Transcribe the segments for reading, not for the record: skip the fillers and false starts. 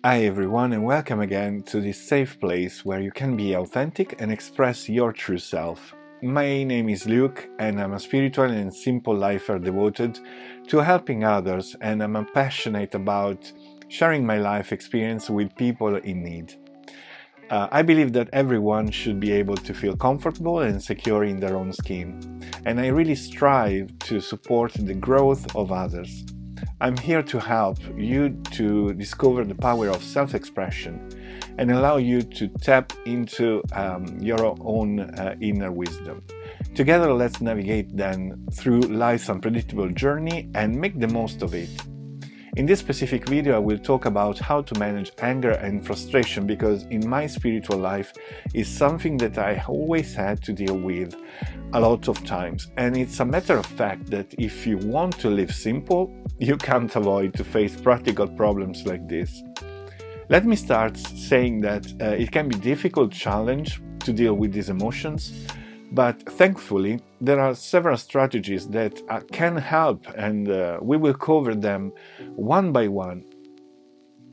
Hi everyone, and welcome again to this safe place where you can be authentic and express your true self. My name is Luke and I'm a spiritual and simple lifer devoted to helping others, and I'm passionate about sharing my life experience with people in need. I believe that everyone should be able to feel comfortable and secure in their own skin, and I really strive to support the growth of others. I'm here to help you to discover the power of self-expression and allow you to tap into your own inner wisdom. Together, let's navigate then through life's unpredictable journey and make the most of it. In this specific video, I will talk about how to manage anger and frustration, because in my spiritual life is something that I always had to deal with a lot of times. And it's a matter of fact that if you want to live simple, you can't avoid to face practical problems like this. Let me start saying that it can be a difficult challenge to deal with these emotions, but thankfully there are several strategies that can help, and we will cover them one by one.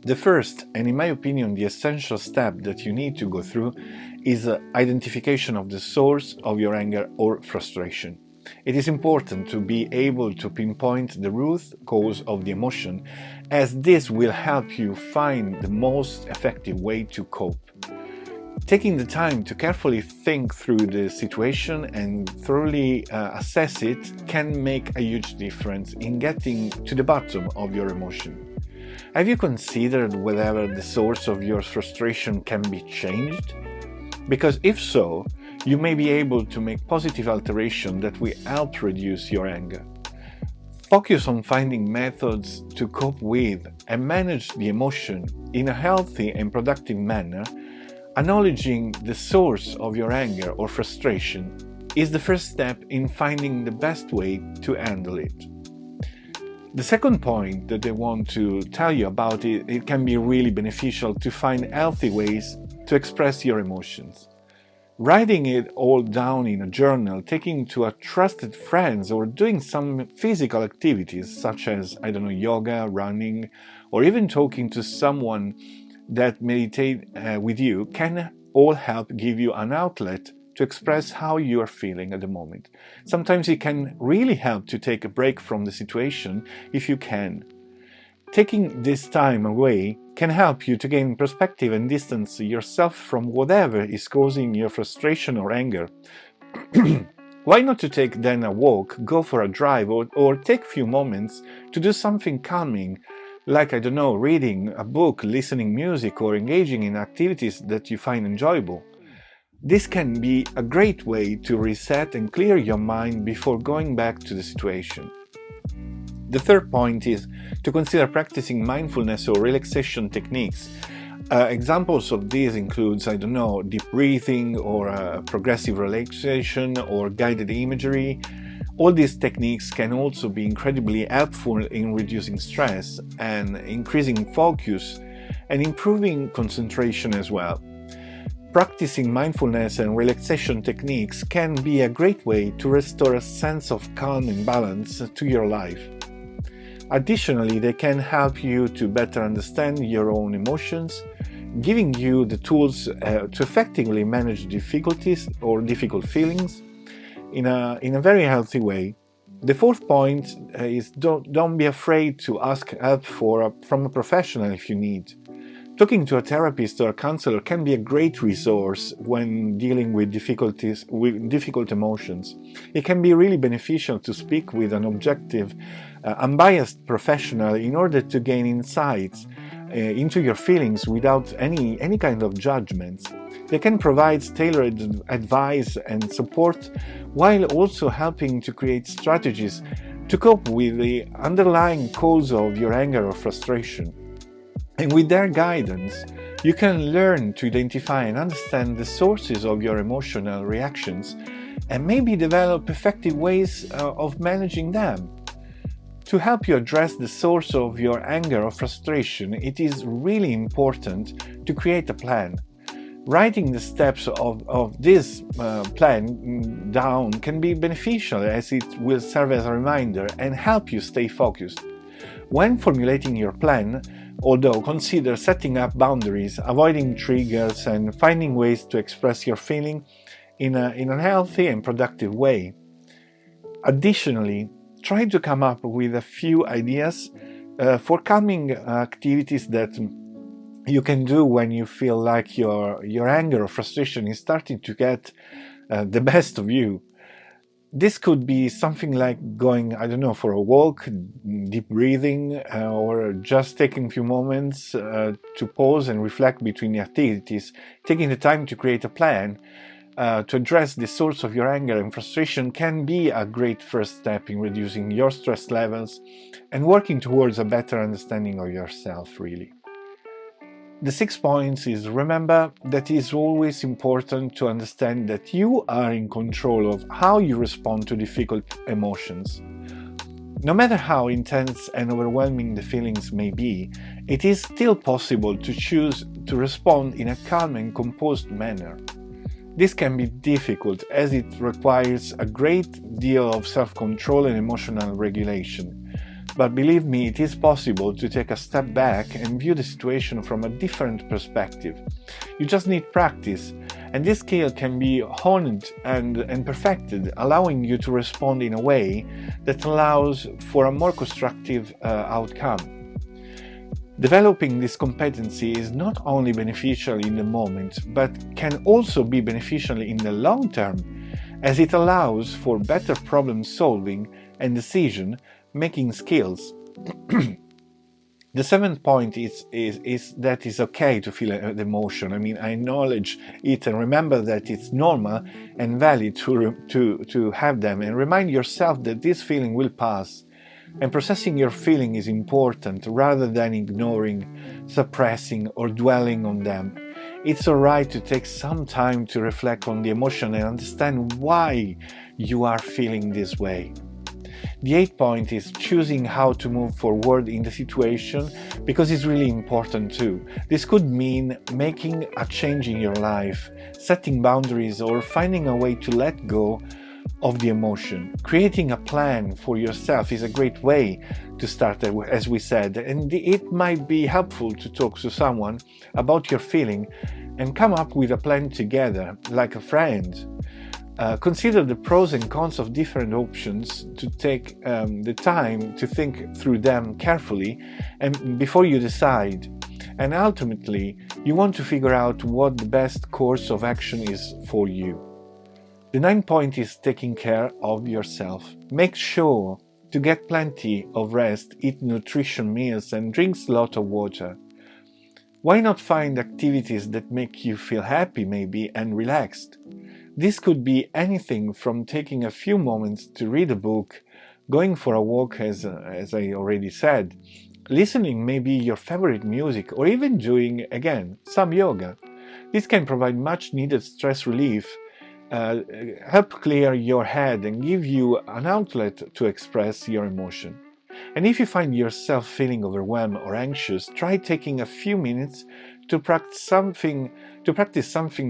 The first, and in my opinion the essential step that you need to go through, is identification of the source of your anger or frustration. It is important to be able to pinpoint the root cause of the emotion, as this will help you find the most effective way to cope. Taking the time to carefully think through the situation and thoroughly assess it can make a huge difference in getting to the bottom of your emotion. Have you considered whether the source of your frustration can be changed? Because if so, you may be able to make positive alteration that will help reduce your anger. Focus on finding methods to cope with and manage the emotion in a healthy and productive manner. Acknowledging the source of your anger or frustration is the first step in finding the best way to handle it. The second point that I want to tell you about is it can be really beneficial to find healthy ways to express your emotions. Writing it all down in a journal, taking to a trusted friends, or doing some physical activities such as, yoga, running, or even talking to someone that meditate with you can all help give you an outlet to express how you are feeling at the moment. Sometimes it can really help to take a break from the situation if you can. Taking this time away can help you to gain perspective and distance yourself from whatever is causing your frustration or anger. Why not to take then a walk, go for a drive, or take a few moments to do something calming, like, reading a book, listening music, or engaging in activities that you find enjoyable. This can be a great way to reset and clear your mind before going back to the situation. The third point is to consider practicing mindfulness or relaxation techniques. Examples of these includes, deep breathing, or progressive relaxation, or guided imagery. All these techniques can also be incredibly helpful in reducing stress and increasing focus and improving concentration as well. Practicing mindfulness and relaxation techniques can be a great way to restore a sense of calm and balance to your life. Additionally, they can help you to better understand your own emotions, giving you the tools to effectively manage difficulties or difficult feelings in a very healthy way. The fourth point is don't be afraid to ask help from a professional if you need. Talking to a therapist or a counselor can be a great resource when dealing with difficult emotions. It can be really beneficial to speak with an objective, unbiased professional in order to gain insights into your feelings without any kind of judgments. They can provide tailored advice and support, while also helping to create strategies to cope with the underlying cause of your anger or frustration. And with their guidance, you can learn to identify and understand the sources of your emotional reactions and maybe develop effective ways of managing them. To help you address the source of your anger or frustration, it is really important to create a plan. Writing the steps of this plan down can be beneficial, as it will serve as a reminder and help you stay focused. When formulating your plan, although consider setting up boundaries, avoiding triggers, and finding ways to express your feeling in a healthy and productive way. Additionally, try to come up with a few ideas for calming activities that you can do when you feel like your anger or frustration is starting to get the best of you. This could be something like going, I don't know, for a walk, deep breathing, or just taking a few moments to pause and reflect between the activities, taking the time to create a plan to address the source of your anger and frustration can be a great first step in reducing your stress levels and working towards a better understanding of yourself, really. The 6th point is remember that it is always important to understand that you are in control of how you respond to difficult emotions. No matter how intense and overwhelming the feelings may be, it is still possible to choose to respond in a calm and composed manner. This can be difficult as it requires a great deal of self-control and emotional regulation. But believe me, it is possible to take a step back and view the situation from a different perspective. You just need practice, and this skill can be honed and perfected, allowing you to respond in a way that allows for a more constructive outcome. Developing this competency is not only beneficial in the moment, but can also be beneficial in the long term, as it allows for better problem solving and decision making skills. The 7th point is that it's okay to feel the emotion. I mean, acknowledge it and remember that it's normal and valid to have them, and remind yourself that this feeling will pass. And processing your feeling is important rather than ignoring, suppressing, or dwelling on them. It's alright to take some time to reflect on the emotion and understand why you are feeling this way. The 8th point is choosing how to move forward in the situation, because it's really important too. This could mean making a change in your life, setting boundaries, or finding a way to let go of the emotion. Creating a plan for yourself is a great way to start, as we said, and it might be helpful to talk to someone about your feeling and come up with a plan together, like a friend. Consider the pros and cons of different options to take the time to think through them carefully and before you decide. And ultimately, you want to figure out what the best course of action is for you. The 9th point is taking care of yourself. Make sure to get plenty of rest, eat nutritious meals, and drink a lot of water. Why not find activities that make you feel happy, maybe, and relaxed? This could be anything from taking a few moments to read a book, going for a walk, as I already said, listening maybe your favorite music, or even doing, again, some yoga. This can provide much needed stress relief, help clear your head, and give you an outlet to express your emotion. And if you find yourself feeling overwhelmed or anxious, try taking a few minutes to practice something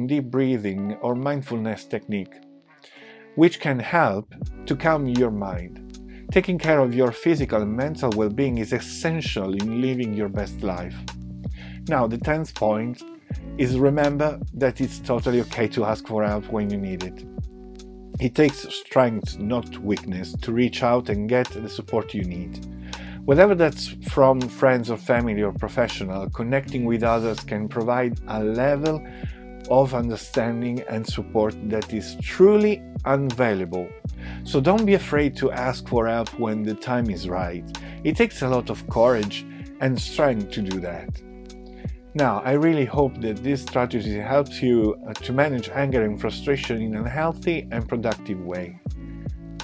deep breathing or mindfulness technique, which can help to calm your mind. Taking care of your physical and mental well-being is essential in living your best life. Now, the 10th point is remember that it's totally okay to ask for help when you need it. It takes strength, not weakness, to reach out and get the support you need. Whether that's from friends or family or professional, connecting with others can provide a level of understanding and support that is truly invaluable. So don't be afraid to ask for help when the time is right. It takes a lot of courage and strength to do that. Now, I really hope that this strategy helps you to manage anger and frustration in a healthy and productive way.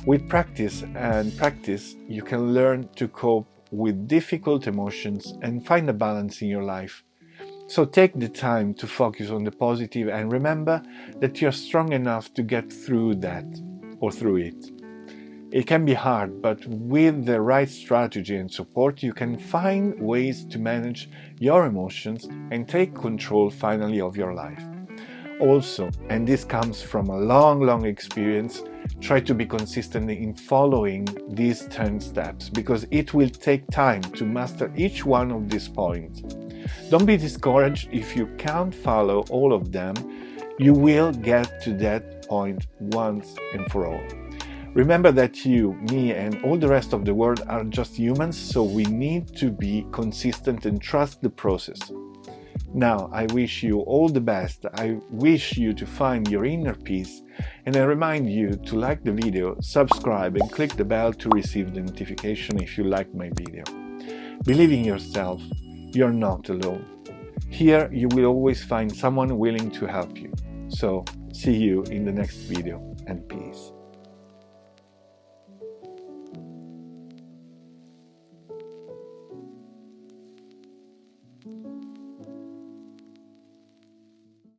With practice, you can learn to cope with difficult emotions and find a balance in your life. So take the time to focus on the positive and remember that you're strong enough to get through that or through it. It can be hard, but with the right strategy and support, you can find ways to manage your emotions and take control finally of your life. Also, and this comes from a long experience, try to be consistent in following these 10 steps, because it will take time to master each one of these points. Don't be discouraged if you can't follow all of them. You will get to that point once and for all. Remember that you, me, and all the rest of the world are just humans, so we need to be consistent and trust the process. Now, I wish you all the best. I wish you to find your inner peace, and I remind you to like the video, subscribe, and click the bell to receive the notification if you like my video. Believe in yourself. You're not alone. Here, you will always find someone willing to help you. So, see you in the next video, and peace.